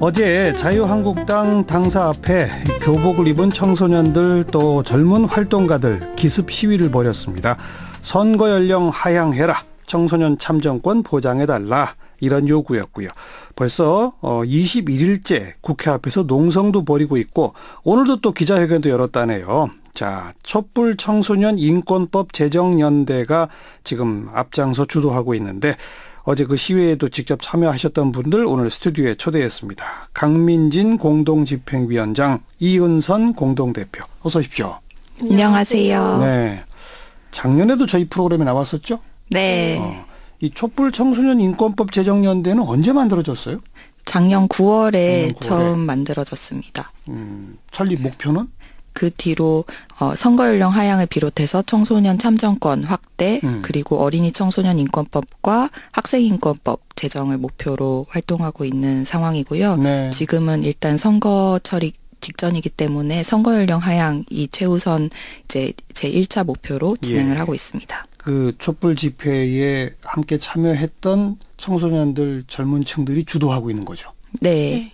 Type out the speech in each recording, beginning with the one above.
어제 자유한국당 당사 앞에 교복을 입은 청소년들 또 젊은 활동가들 기습 시위를 벌였습니다. 선거 연령 하향해라, 청소년 참정권 보장해달라, 이런 요구였고요. 벌써 21일째 국회 앞에서 농성도 벌이고 있고 오늘도 또 기자회견도 열었다네요. 자, 촛불 청소년 인권법 제정연대가 지금 앞장서 주도하고 있는데 어제 그 시위에도 직접 참여하셨던 분들 오늘 스튜디오에 초대했습니다. 강민진 공동집행위원장, 이은선 공동대표, 어서 오십시오. 안녕하세요. 네, 작년에도 저희 프로그램에 나왔었죠? 네. 이 촛불 청소년 인권법 제정연대는 언제 만들어졌어요? 작년 9월에 처음 만들어졌습니다. 설립 목표는? 그 뒤로 선거 연령 하향을 비롯해서 청소년 참정권 확대, 그리고 어린이 청소년 인권법과 학생 인권법 제정을 목표로 활동하고 있는 상황이고요. 네. 지금은 일단 선거철이 직전이기 때문에 선거 연령 하향이 최우선 이제 제 1차 목표로 진행을 하고 있습니다. 그 촛불 집회에 함께 참여했던 청소년들, 젊은 층들이 주도하고 있는 거죠. 네.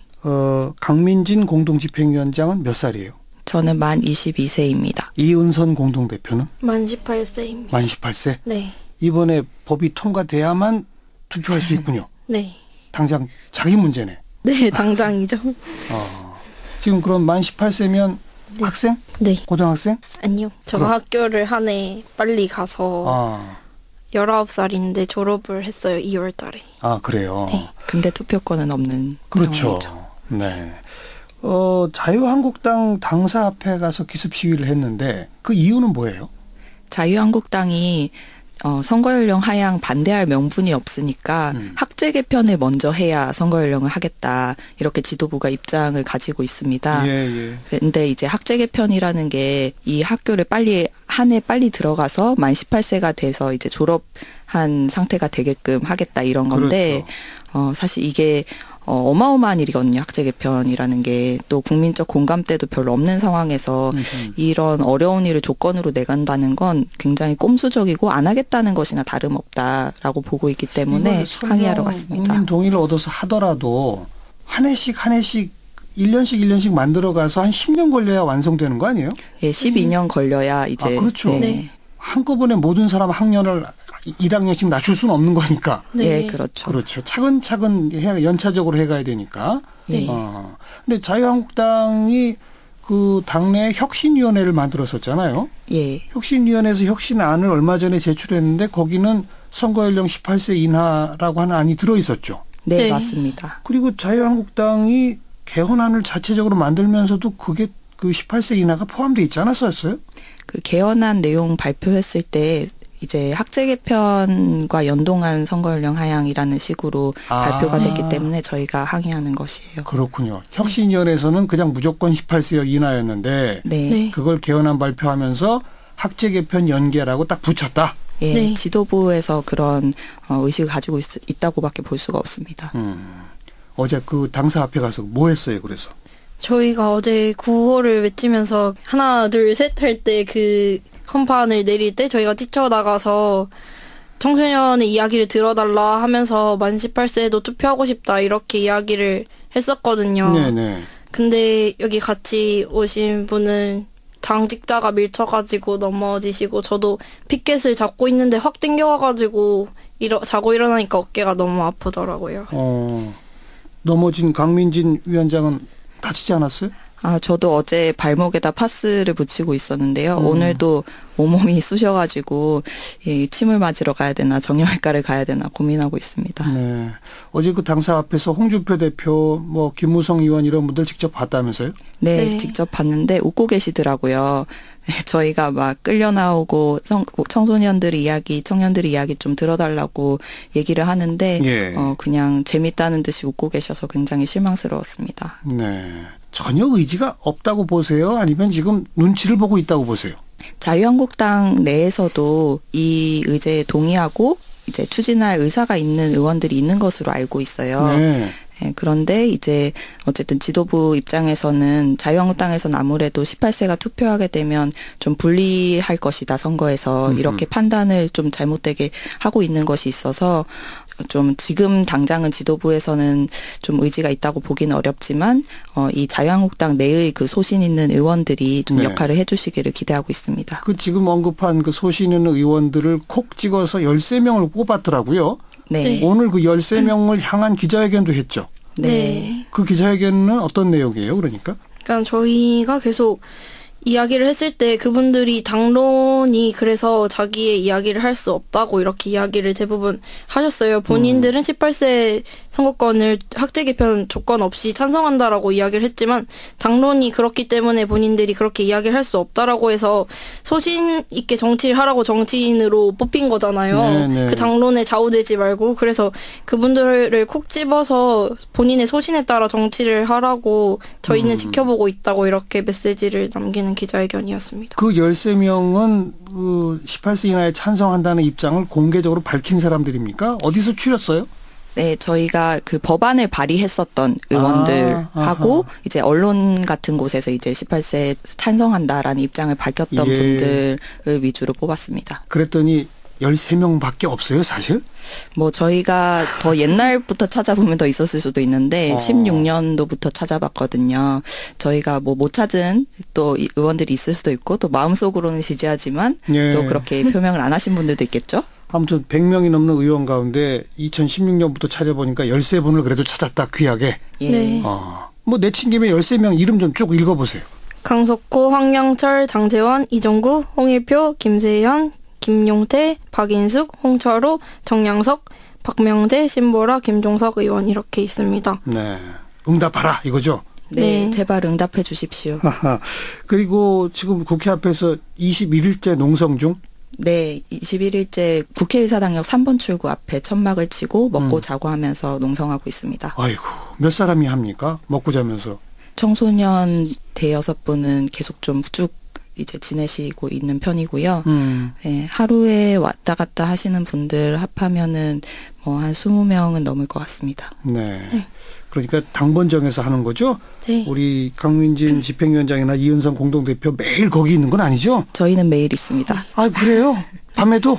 강민진 공동집행위원장은 몇 살이에요? 저는 만 22세입니다. 이은선 공동대표는? 만 18세입니다. 만 18세? 네. 이번에 법이 통과돼야만 투표할 수 있군요. 네. 당장 자기 문제네. 네, 당장이죠. 지금 그럼 만 18세면 네. 학생? 네. 고등학생? 아니요. 제가 학교를 한 해 빨리 가서 19살인데 졸업을 했어요. 2월 달에. 아, 그래요? 네. 근데 투표권은 없는 그렇죠. 상황이죠. 네. 자유한국당 당사 앞에 가서 기습 시위를 했는데 그 이유는 뭐예요? 자유한국당이 선거 연령 하향 반대할 명분이 없으니까 학제 개편을 먼저 해야 선거 연령을 하겠다, 이렇게 지도부가 입장을 가지고 있습니다. 그런데 이제 학제 개편이라는 게 이 학교를 빨리 한 해 빨리 들어가서 만 18세가 돼서 이제 졸업한 상태가 되게끔 하겠다, 이런 건데 그렇죠. 사실 이게 어마어마한 일이거든요. 학제 개편이라는 게 또 국민적 공감대도 별로 없는 상황에서 이런 어려운 일을 조건으로 내간다는 건 굉장히 꼼수적이고 안 하겠다는 것이나 다름없다라고 보고 있기 때문에 항의하러 갔습니다. 국민 동의를 얻어서 하더라도 한 해씩 1년씩 만들어가서 한 10년 걸려야 완성되는 거 아니에요? 예, 12년 걸려야 이제. 그렇죠. 네. 한꺼번에 모든 사람 학년을 1학년씩 낮출 수는 없는 거니까. 네, 그렇죠. 그렇죠. 차근차근 연차적으로 해가야 되니까. 네. 근데 자유한국당이 그 당내 혁신위원회를 만들었었잖아요. 예. 혁신위원회에서 혁신안을 얼마 전에 제출했는데 거기는 선거연령 18세 이하라고 하는 안이 들어있었죠. 네, 맞습니다. 그리고 자유한국당이 개헌안을 자체적으로 만들면서도 그게 그 18세 이하가 포함되어 있지 않았었어요? 그 개헌안 내용 발표했을 때 이제 학제 개편과 연동한 선거 연령 하향이라는 식으로 발표가 됐기 때문에 저희가 항의하는 것이에요. 그렇군요. 혁신위원회에서는 그냥 무조건 18세 이하였는데 네. 그걸 개헌안 발표하면서 학제 개편 연계라고 딱 붙였다. 예, 네. 지도부에서 그런 의식을 가지고 있다고밖에 볼 수가 없습니다. 어제 그 당사 앞에 가서 뭐 했어요, 그래서? 저희가 어제 구호를 외치면서 하나, 둘, 셋 할 때 그 헌판을 내릴 때 저희가 뛰쳐나가서 청소년의 이야기를 들어달라 하면서 만 18세에도 투표하고 싶다, 이렇게 이야기를 했었거든요. 네네. 근데 여기 같이 오신 분은 당직자가 밀쳐가지고 넘어지시고 저도 피켓을 잡고 있는데 확 땡겨와가지고 자고 일어나니까 어깨가 너무 아프더라고요. 넘어진 강민진 위원장은 다치지 않았어요? 저도 어제 발목에다 파스를 붙이고 있었는데요. 오늘도 온몸이 쑤셔가지고 침을 맞으러 가야 되나 정형외과를 가야 되나 고민하고 있습니다. 네. 어제 그 당사 앞에서 홍준표 대표, 김무성 의원 이런 분들 직접 봤다면서요? 네, 직접 봤는데 웃고 계시더라고요. 저희가 막 끌려 나오고 청년들 이야기 좀 들어달라고 얘기를 하는데 그냥 재밌다는 듯이 웃고 계셔서 굉장히 실망스러웠습니다. 네. 전혀 의지가 없다고 보세요? 아니면 지금 눈치를 보고 있다고 보세요? 자유한국당 내에서도 이 의제에 동의하고 이제 추진할 의사가 있는 의원들이 있는 것으로 알고 있어요. 네. 네, 그런데 이제 어쨌든 지도부 입장에서는 자유한국당에서는 아무래도 18세가 투표하게 되면 좀 불리할 것이다 선거에서 이렇게 판단을 좀 잘못되게 하고 있는 것이 있어서 좀 지금 당장은 지도부에서는 좀 의지가 있다고 보기는 어렵지만 이 자유한국당 내의 그 소신 있는 의원들이 좀 역할을 해주시기를 기대하고 있습니다. 그 지금 언급한 그 소신 있는 의원들을 콕 찍어서 13명을 뽑았더라고요. 네. 오늘 그 13명을 향한 기자회견도 했죠. 네. 그 기자회견은 어떤 내용이에요, 그러니까? 그러니까 저희가 계속 이야기를 했을 때 그분들이 당론이 그래서 자기의 이야기를 할 수 없다고 이렇게 이야기를 대부분 하셨어요. 본인들은 18세 선거권을 학제 개편 조건 없이 찬성한다라고 이야기를 했지만 당론이 그렇기 때문에 본인들이 그렇게 이야기를 할 수 없다라고 해서 소신 있게 정치를 하라고 정치인으로 뽑힌 거잖아요. 네네. 그 당론에 좌우되지 말고 그래서 그분들을 콕 집어서 본인의 소신에 따라 정치를 하라고 저희는 지켜보고 있다고 이렇게 메시지를 남기는 기자회견이었습니다. 그 13명은 그 18세 이하에 찬성한다는 입장을 공개적으로 밝힌 사람들입니까? 어디서 추렸어요? 네, 저희가 그 법안을 발의했었던 의원들하고 이제 언론 같은 곳에서 이제 18세 찬성한다라는 입장을 밝혔던 분들을 위주로 뽑았습니다. 그랬더니 13명밖에 없어요, 사실? 뭐 저희가 더 옛날부터 찾아보면 더 있었을 수도 있는데 16년도부터 찾아봤거든요. 저희가 뭐 못 찾은 또 의원들이 있을 수도 있고 또 마음속으로는 지지하지만 또 그렇게 표명을 안 하신 분들도 있겠죠. 아무튼 100명이 넘는 의원 가운데 2016년부터 찾아보니까 13분을 그래도 찾았다, 귀하게. 네. 뭐 내친 김에 13명 이름 좀 쭉 읽어보세요. 강석호, 황영철, 장재원, 이종구, 홍일표, 김세현, 김용태, 박인숙, 홍철호, 정양석, 박명재, 신보라, 김종석 의원 이렇게 있습니다. 네, 응답하라 이거죠? 네, 제발 응답해 주십시오. 그리고 지금 국회 앞에서 21일째 농성 중? 네, 21일째 국회의사당역 3번 출구 앞에 천막을 치고 먹고 자고 하면서 농성하고 있습니다. 아이고, 몇 사람이 합니까? 먹고 자면서. 청소년 대여섯 분은 계속 좀 쭉 이제 지내시고 있는 편이고요. 네, 하루에 왔다 갔다 하시는 분들 합하면은 뭐 한 20명은 넘을 것 같습니다. 네. 그러니까 당번정에서 하는 거죠? 네. 우리 강민진 집행위원장이나 이은성 공동대표 매일 거기 있는 건 아니죠? 저희는 매일 있습니다. 아, 그래요? 밤에도?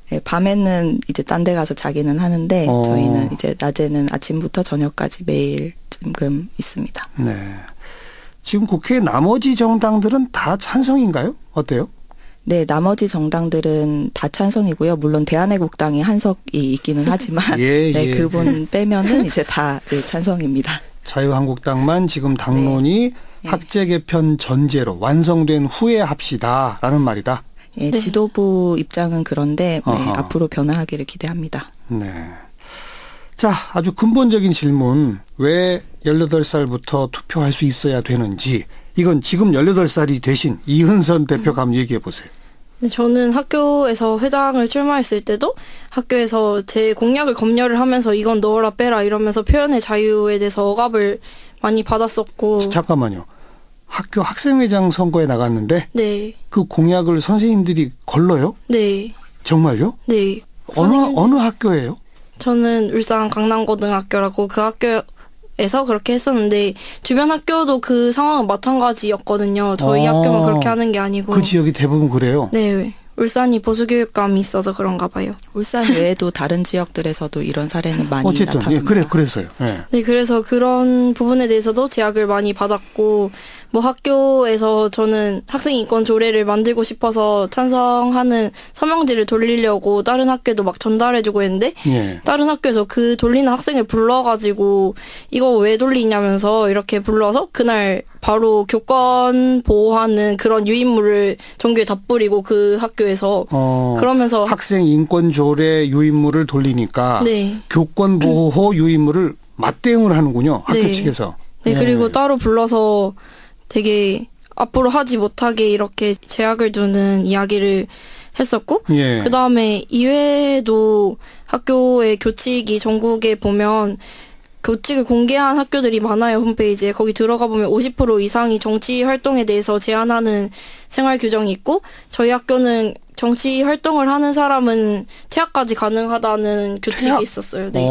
네, 밤에는 이제 딴 데 가서 자기는 하는데 저희는 이제 낮에는 아침부터 저녁까지 매일 지금 있습니다. 네. 지금 국회 나머지 정당들은 다 찬성인가요? 어때요? 네, 나머지 정당들은 다 찬성이고요. 물론 대한애국당이 한석이 있기는 하지만 네, 그분 빼면은 이제 다 찬성입니다. 자유한국당만 지금 당론이 학제 개편 전제로 완성된 후에 합시다라는 말이다. 네, 지도부 입장은 그런데 앞으로 변화하기를 기대합니다. 네. 자, 아주 근본적인 질문. 왜 18살부터 투표할 수 있어야 되는지. 이건 지금 18살이 되신 이은선 대표가 한번 얘기해 보세요. 네, 저는 학교에서 회장을 출마했을 때도 학교에서 제 공약을 검열을 하면서 이건 넣어라 빼라 이러면서 표현의 자유에 대해서 억압을 많이 받았었고. 잠깐만요. 학교 학생회장 선거에 나갔는데 네. 그 공약을 선생님들이 걸러요? 네. 정말요? 네. 어느 학교예요? 저는 울산 강남고등학교라고 그 학교에서 그렇게 했었는데 주변 학교도 그 상황은 마찬가지였거든요. 저희 학교만 그렇게 하는 게 아니고. 그 지역이 대부분 그래요? 네. 울산이 보수교육감이 있어서 그런가 봐요. 울산 외에도 다른 지역들에서도 이런 사례는 많이 어쨌든, 나타납니다. 그래서요. 네. 네, 그래서 그런 부분에 대해서도 제약을 많이 받았고 뭐 학교에서 저는 학생인권 조례를 만들고 싶어서 찬성하는 서명지를 돌리려고 다른 학교에도 막 전달해주고 했는데 다른 학교에서 그 돌리는 학생을 불러가지고 이거 왜 돌리냐면서 이렇게 불러서 그날 바로 교권 보호하는 그런 유인물을 전교에 다 뿌리고 그 학교에서 그러면서 학생 인권 조례 유인물을 돌리니까 교권 보호 유인물을 맞대응을 하는군요. 학교 측에서. 네, 그리고 따로 불러서 되게 앞으로 하지 못하게 이렇게 제약을 두는 이야기를 했었고 그다음에 이외에도 학교의 교칙이 전국에 보면 교칙을 공개한 학교들이 많아요. 홈페이지에. 거기 들어가 보면 50% 이상이 정치 활동에 대해서 제한하는 생활 규정이 있고 저희 학교는 정치 활동을 하는 사람은 퇴학까지 가능하다는 교칙이 있었어요. 네.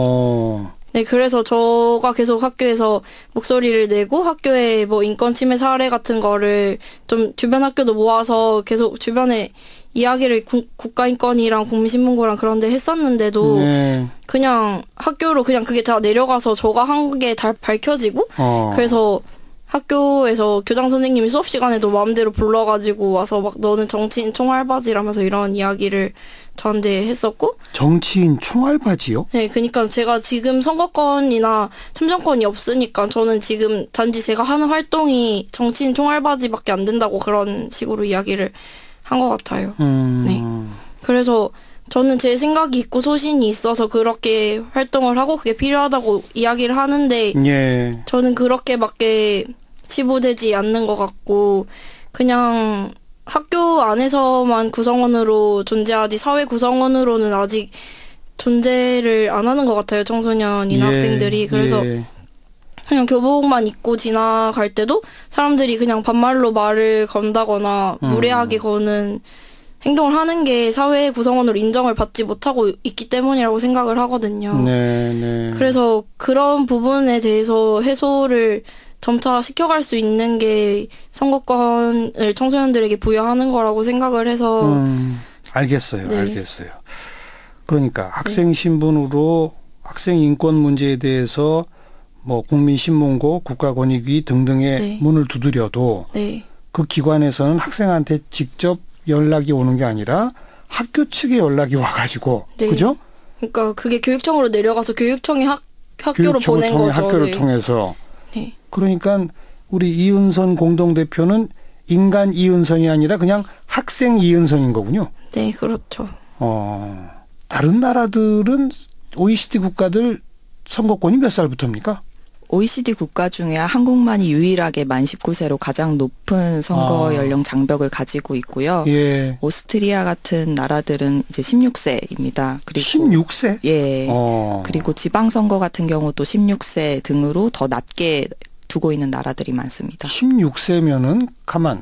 네, 그래서 저가 계속 학교에서 목소리를 내고 학교에 뭐 인권 침해 사례 같은 거를 좀 주변 학교도 모아서 계속 주변에 이야기를 국가인권이랑 국민신문고랑 그런 데 했었는데도 네. 그냥 학교로 그냥 그게 다 내려가서 저가 한 게 다 밝혀지고 그래서 학교에서 교장 선생님이 수업 시간에도 마음대로 불러가지고 와서 막 너는 정치인 총알바지라면서 이런 이야기를 저한테 했었고. 정치인 총알바지요? 네, 그러니까 제가 지금 선거권이나 참정권이 없으니까 저는 지금 단지 제가 하는 활동이 정치인 총알바지밖에 안 된다고 그런 식으로 이야기를 한 것 같아요. 네. 그래서 저는 제 생각이 있고 소신이 있어서 그렇게 활동을 하고 그게 필요하다고 이야기를 하는데 예. 저는 그렇게밖에 치부되지 않는 것 같고 그냥 학교 안에서만 구성원으로 존재하지 사회 구성원으로는 아직 존재를 안 하는 것 같아요. 청소년이나 학생들이. 그래서 그냥 교복만 입고 지나갈 때도 사람들이 그냥 반말로 말을 건다거나 무례하게 거는 행동을 하는 게 사회 구성원으로 인정을 받지 못하고 있기 때문이라고 생각을 하거든요. 네. 그래서 그런 부분에 대해서 해소를 점차 시켜갈 수 있는 게 선거권을 청소년들에게 부여하는 거라고 생각을 해서 알겠어요. 네. 알겠어요. 그러니까 학생 신분으로 학생 인권 문제에 대해서 뭐 국민신문고, 국가권익위 등등의 네. 문을 두드려도 네. 그 기관에서는 학생한테 직접 연락이 오는 게 아니라 학교 측에 연락이 와가지고 네. 그죠? 그러니까 그게 교육청으로 내려가서 교육청이 학교로 보낸 거죠. 학교를 네. 통해서. 네. 그러니까 우리 이은선 공동대표는 인간 이은선이 아니라 그냥 학생 이은선인 거군요. 네, 그렇죠. 다른 나라들은 OECD 국가들 선거권이 몇 살부터입니까? OECD 국가 중에 한국만이 유일하게 만 19세로 가장 높은 선거 연령 장벽을 가지고 있고요. 예. 오스트리아 같은 나라들은 이제 16세입니다. 그리고 16세? 예. 그리고 지방선거 같은 경우도 16세 등으로 더 낮게 두고 있는 나라들이 많습니다. 16세면은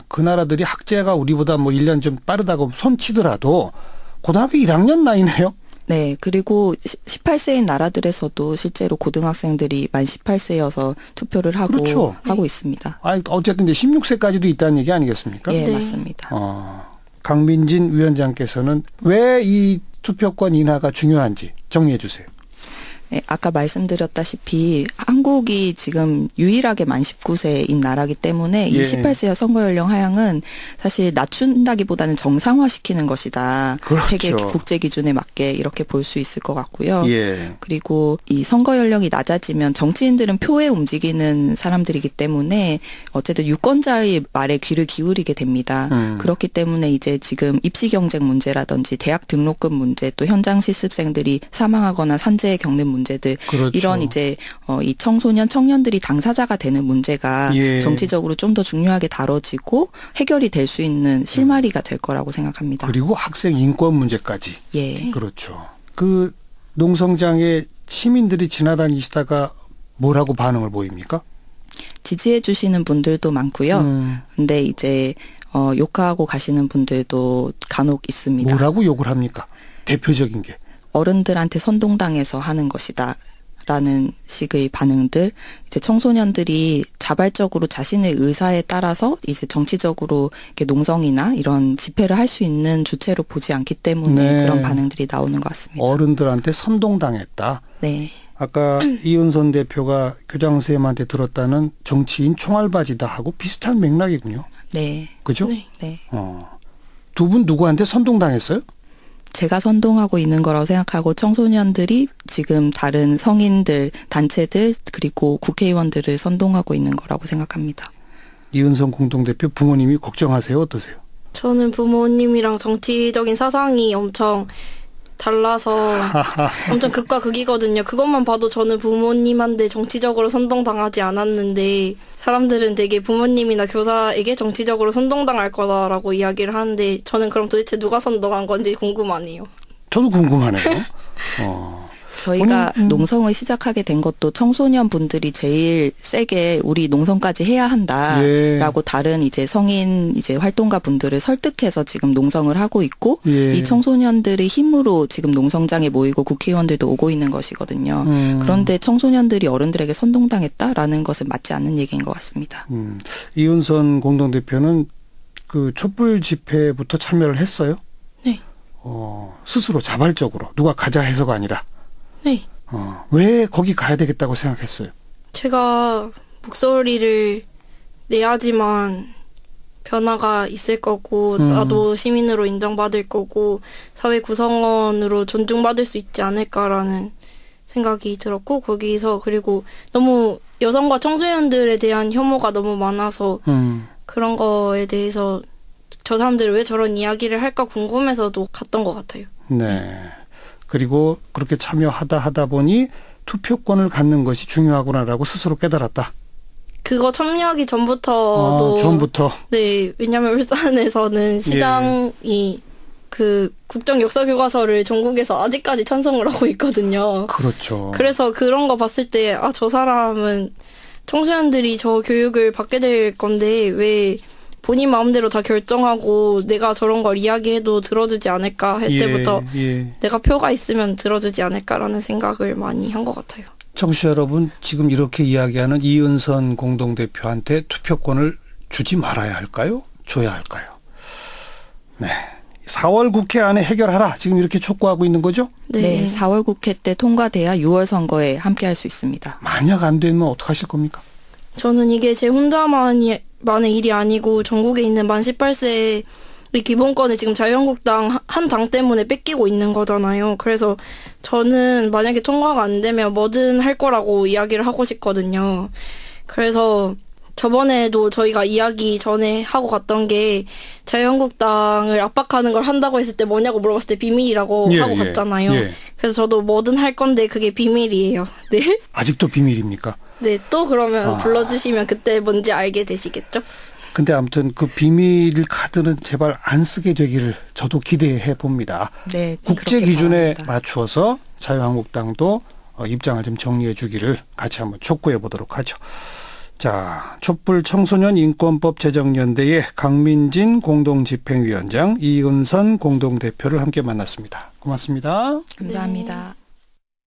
그 나라들이 학제가 우리보다 뭐 1년 좀 빠르다고 손치더라도 고등학교 1학년 나이네요. 네. 그리고 18세인 나라들에서도 실제로 고등학생들이 만 18세여서 투표를 하고 그렇죠. 하고 있습니다. 어쨌든 이제 16세까지도 있다는 얘기 아니겠습니까? 예, 네. 맞습니다. 강민진 위원장께서는 왜 이 투표권 인하가 중요한지 정리해 주세요. 네, 아까 말씀드렸다시피 한국이 지금 유일하게 만 19세인 나라기 때문에 이 18세 선거 연령 하향은 사실 낮춘다기보다는 정상화시키는 것이다. 그렇죠. 세계 국제 기준에 맞게 이렇게 볼 수 있을 것 같고요. 예. 그리고 이 선거 연령이 낮아지면 정치인들은 표에 움직이는 사람들이기 때문에 어쨌든 유권자의 말에 귀를 기울이게 됩니다. 그렇기 때문에 이제 지금 입시 경쟁 문제라든지 대학 등록금 문제 또 현장 실습생들이 사망하거나 산재에 겪는 문제들 그렇죠. 이런 이제 이 청소년 청년들이 당사자가 되는 문제가 예. 정치적으로 좀 더 중요하게 다뤄지고 해결이 될 수 있는 실마리가 될 거라고 생각합니다. 그리고 학생 인권 문제까지. 예. 그렇죠. 그 농성장에 시민들이 지나다니시다가 뭐라고 반응을 보입니까? 지지해 주시는 분들도 많고요. 근데 이제 욕하고 가시는 분들도 간혹 있습니다. 뭐라고 욕을 합니까? 대표적인 게. 어른들한테 선동당해서 하는 것이다. 라는 식의 반응들, 이제 청소년들이 자발적으로 자신의 의사에 따라서 이제 정치적으로 이렇게 농성이나 이런 집회를 할 수 있는 주체로 보지 않기 때문에 네. 그런 반응들이 나오는 것 같습니다. 어른들한테 선동당했다. 네. 아까 이은선 대표가 교장 선생님한테 들었다는 정치인 총알바지다 하고 비슷한 맥락이군요. 네. 그죠? 네. 네. 두 분 누구한테 선동당했어요? 제가 선동하고 있는 거라고 생각하고 청소년들이 지금 다른 성인들, 단체들 그리고 국회의원들을 선동하고 있는 거라고 생각합니다. 이은선 공동대표 부모님이 걱정하세요? 어떠세요? 저는 부모님이랑 정치적인 사상이 엄청 달라서 엄청 극과 극이거든요. 그것만 봐도 저는 부모님한테 정치적으로 선동당하지 않았는데 사람들은 되게 부모님이나 교사에게 정치적으로 선동당할 거다라고 이야기를 하는데 저는 그럼 도대체 누가 선동한 건지 궁금하네요. 저도 궁금하네요. 저희가 농성을 시작하게 된 것도 청소년 분들이 제일 세게 우리 농성까지 해야 한다라고 다른 이제 성인 이제 활동가 분들을 설득해서 지금 농성을 하고 있고 이 청소년들의 힘으로 지금 농성장에 모이고 국회의원들도 오고 있는 것이거든요. 그런데 청소년들이 어른들에게 선동당했다라는 것은 맞지 않는 얘기인 것 같습니다. 이은선 공동대표는 그 촛불 집회부터 참여를 했어요? 네. 스스로 자발적으로 누가 가자 해서가 아니라 네. 왜 거기 가야 되겠다고 생각했어요? 제가 목소리를 내야지만 변화가 있을 거고 나도 시민으로 인정받을 거고 사회 구성원으로 존중받을 수 있지 않을까라는 생각이 들었고 거기서 그리고 너무 여성과 청소년들에 대한 혐오가 너무 많아서 그런 거에 대해서 저 사람들이 왜 저런 이야기를 할까 궁금해서도 갔던 것 같아요. 네. 그리고 그렇게 참여하다 보니 투표권을 갖는 것이 중요하구나라고 스스로 깨달았다. 그거 참여하기 전부터도 전부터. 네, 왜냐하면 울산에서는 시장이 그 국정 역사 교과서를 전국에서 아직까지 찬성을 하고 있거든요. 그렇죠. 그래서 그런 거 봤을 때 저 사람은 청소년들이 저 교육을 받게 될 건데 왜 본인 마음대로 다 결정하고 내가 저런 걸 이야기해도 들어주지 않을까 할 때부터 내가 표가 있으면 들어주지 않을까라는 생각을 많이 한 것 같아요. 청취자 여러분, 지금 이렇게 이야기하는 이은선 공동대표한테 투표권을 주지 말아야 할까요? 줘야 할까요? 네. 4월 국회 안에 해결하라. 지금 이렇게 촉구하고 있는 거죠? 네. 4월 국회 때 통과돼야 6월 선거에 함께할 수 있습니다. 만약 안 되면 어떡하실 겁니까? 저는 이게 제 혼자만의 일이 아니고 전국에 있는 만 18세의 기본권을 지금 자유한국당 한 당 때문에 뺏기고 있는 거잖아요. 그래서 저는 만약에 통과가 안 되면 뭐든 할 거라고 이야기를 하고 싶거든요. 그래서 저번에도 저희가 이야기 전에 하고 갔던 게 자유한국당을 압박하는 걸 한다고 했을 때 뭐냐고 물어봤을 때 비밀이라고 하고 갔잖아요. 그래서 저도 뭐든 할 건데 그게 비밀이에요. 네. 아직도 비밀입니까? 네. 또 그러면 불러주시면 그때 뭔지 알게 되시겠죠? 근데 아무튼 그 비밀 카드는 제발 안 쓰게 되기를 저도 기대해 봅니다. 네. 국제 기준에 바랍니다. 맞추어서 자유한국당도 입장을 좀 정리해 주기를 같이 한번 촉구해 보도록 하죠. 자, 촛불 청소년 인권법 제정연대의 강민진 공동집행위원장, 이은선 공동대표를 함께 만났습니다. 고맙습니다. 감사합니다. 네.